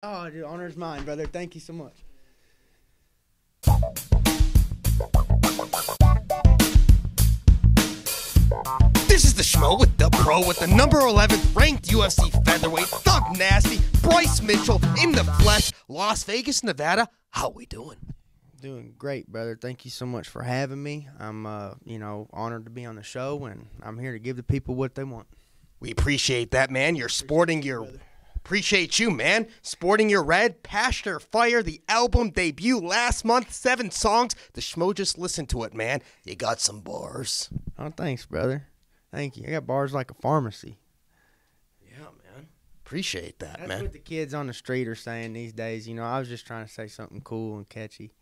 Oh, the honor's mine, brother. Thank you so much. This is the Schmo with the pro with the number 11th ranked UFC Featherweight, Thug Nasty, Bryce Mitchell in the flesh, Las Vegas, Nevada. How we doing? Doing great, brother. Thank you so much for having me. I'm, honored to be on the show, and I'm here to give the people what they want. We appreciate that, man. You're sporting your... Appreciate you, man. Sporting your red, Passion or Fire, the album debut last month, 7 songs. The Schmo just listened to it, man. You got some bars. Oh, thanks, brother. Thank you. I got bars like a pharmacy. Yeah, man. Appreciate that, That's man. That's what the kids on the street are saying these days. You know, I was just trying to say something cool and catchy.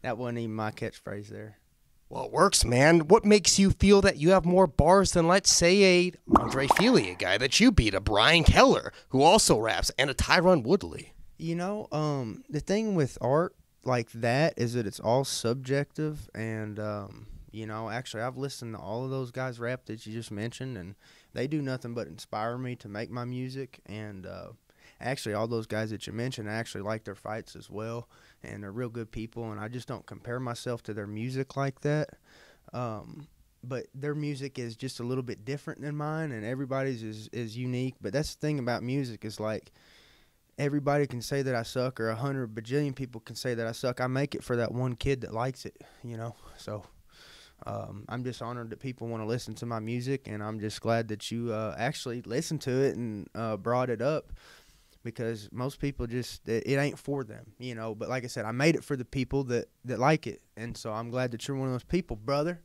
That wasn't even my catchphrase there. Well, it works, man. What makes you feel that you have more bars than, let's say, a Andre Fili, a guy that you beat, a Brian Keller, who also raps, and a Tyron Woodley? You know, the thing with art like that is that it's all subjective, and, actually I've listened to all of those guys rap that you just mentioned, and they do nothing but inspire me to make my music, and actually all those guys that you mentioned, I actually like their fights as well, and they're real good people, and I just don't compare myself to their music like that. But their music is just a little bit different than mine, and everybody's is unique. But that's the thing about music is, like, everybody can say that I suck, or 100 bajillion people can say that I suck. I make it for that one kid that likes it, So I'm just honored that people want to listen to my music, and I'm just glad that you actually listened to it and brought it up. Because most people it ain't for them, But like I said, I made it for the people that like it. And so I'm glad that you're one of those people, brother.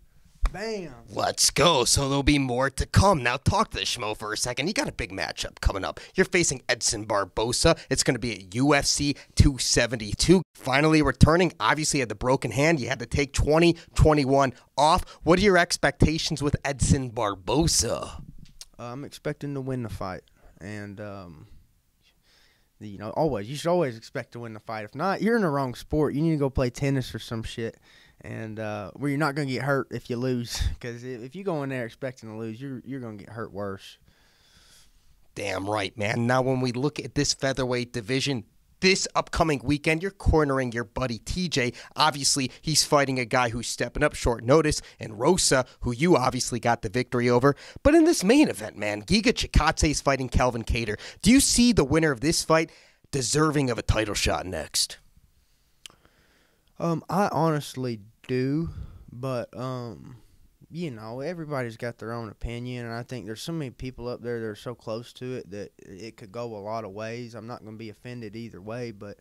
Bam. Let's go. So there'll be more to come. Now talk to the Schmo for a second. You got a big matchup coming up. You're facing Edson Barboza. It's going to be at UFC 272. Finally returning. Obviously, you had the broken hand. You had to take 2021 off. What are your expectations with Edson Barboza? I'm expecting to win the fight. And, you should always expect to win the fight. If not, you're in the wrong sport. You need to go play tennis or some shit, and where you're not going to get hurt if you lose. Because if you go in there expecting to lose, you're going to get hurt worse. Damn right, man. Now, when we look at this featherweight division, this upcoming weekend, you're cornering your buddy TJ. Obviously, he's fighting a guy who's stepping up short notice, and Rosa, who you obviously got the victory over. But in this main event, man, Giga Chikadze is fighting Calvin Kattar. Do you see the winner of this fight deserving of a title shot next? I honestly do, but everybody's got their own opinion, and I think there's so many people up there that are so close to it that it could go a lot of ways. I'm not going to be offended either way, but,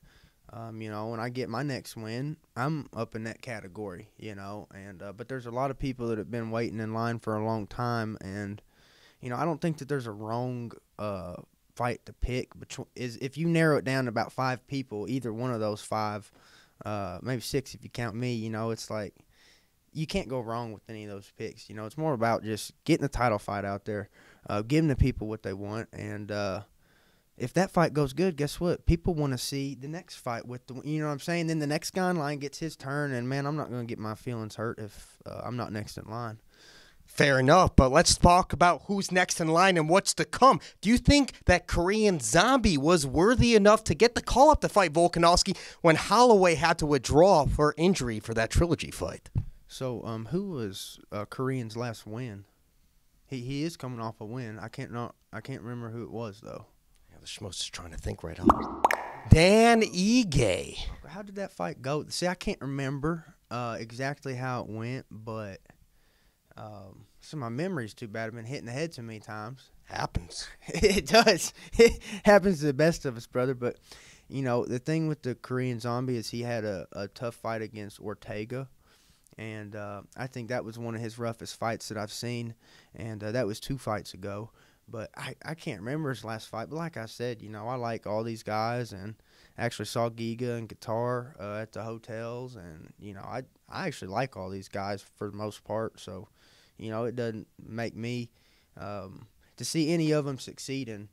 when I get my next win, I'm up in that category, but there's a lot of people that have been waiting in line for a long time, and, I don't think that there's a wrong fight to pick. If you narrow it down to about 5 people, either one of those 5, maybe 6 if you count me, it's like, you can't go wrong with any of those picks. It's more about just getting the title fight out there, giving the people what they want. And if that fight goes good, guess what? People want to see the next fight with the, you know what I'm saying? Then the next guy in line gets his turn, and, man, I'm not going to get my feelings hurt if I'm not next in line. Fair enough, but let's talk about who's next in line and what's to come. Do you think that Korean Zombie was worthy enough to get the call-up to fight Volkanovski when Holloway had to withdraw for injury for that trilogy fight? So, who was Korean's last win? He is coming off a win. I can't remember who it was though. Yeah, the Schmo's just trying to think right off. Dan Ige. How did that fight go? See, I can't remember exactly how it went, but so my memory's too bad. I've been hitting the head too many times. Happens. It does. It happens to the best of us, brother. But the thing with the Korean Zombie is he had a tough fight against Ortega. And I think that was one of his roughest fights that I've seen. And that was 2 fights ago. But I can't remember his last fight. But like I said, I like all these guys. And I actually saw Giga and Kattar at the hotels. And, I actually like all these guys for the most part. So, it doesn't make me to see any of them succeeding.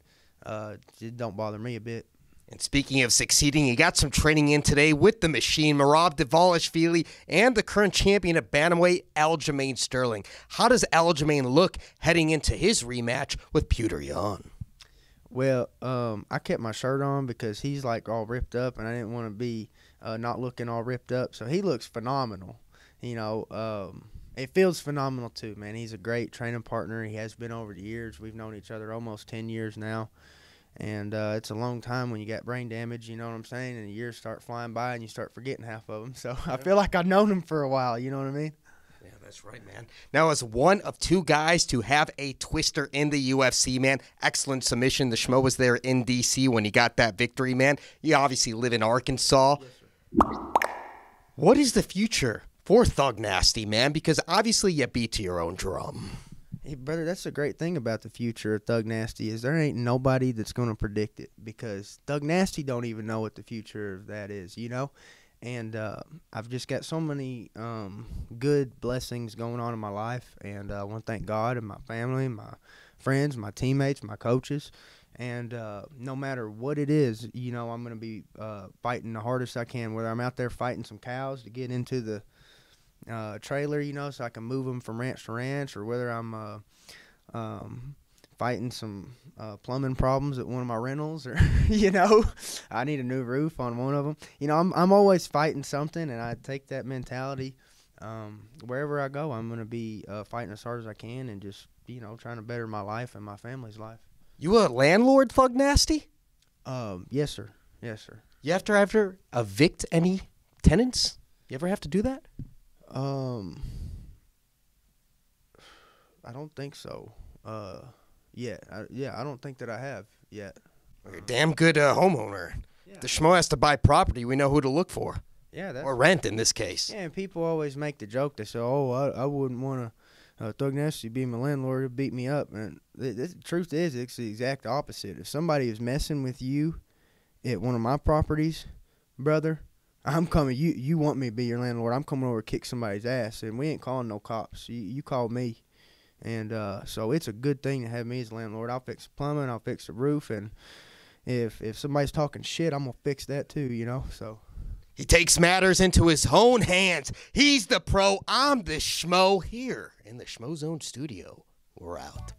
It don't bother me a bit. And speaking of succeeding, he got some training in today with the machine, Merab Dvalishvili, and the current champion at bantamweight, Aljamain Sterling. How does Aljamain look heading into his rematch with Petr Yan? Well, I kept my shirt on because he's like all ripped up, and I didn't want to be not looking all ripped up. So he looks phenomenal. You know, it feels phenomenal too, man. He's a great training partner. He has been over the years. We've known each other almost 10 years now. And it's a long time when you got brain damage, you know what I'm saying? And the years start flying by and you start forgetting half of them. So I feel like I've known him for a while, you know what I mean? Yeah, that's right, man. Now, as one of two guys to have a twister in the UFC, man, excellent submission. The Schmo was there in D.C. when he got that victory, man. You obviously live in Arkansas. Yes, sir. What is the future for Thug Nasty, man? Because obviously you beat to your own drum. Hey, brother, that's the great thing about the future of Thug Nasty is there ain't nobody that's going to predict it because Thug Nasty don't even know what the future of that is, you know? And I've just got so many good blessings going on in my life, and I want to thank God and my family, my friends, my teammates, my coaches, and no matter what it is, you know, I'm going to be fighting the hardest I can, whether I'm out there fighting some cows to get into the trailer, you know, so I can move them from ranch to ranch, or whether I'm fighting some plumbing problems at one of my rentals, or you know, I need a new roof on one of them. You know, I'm always fighting something, and I take that mentality wherever I go. I'm gonna be fighting as hard as I can, and just, you know, trying to better my life and my family's life. You a landlord, Thug Nasty? Yes, sir. Yes, sir. You have to ever evict any tenants? You ever have to do that? I don't think so. Yeah, I don't think that I have yet. You're a damn good homeowner. Yeah. The Schmo has to buy property. We know who to look for. Yeah, or rent in this case. Yeah, and people always make the joke. They say, "Oh, I wouldn't want to Thug Nasty be my landlord. It'd beat me up." And the truth is, it's the exact opposite. If somebody is messing with you at one of my properties, brother, I'm coming. You want me to be your landlord? I'm coming over to kick somebody's ass, and we ain't calling no cops. You call me. And so it's a good thing to have me as a landlord. I'll fix the plumbing, I'll fix the roof, and if somebody's talking shit, I'm going to fix that too, you know. So he takes matters into his own hands. He's the pro. I'm the Schmo here in the Schmozone Studio. We're out.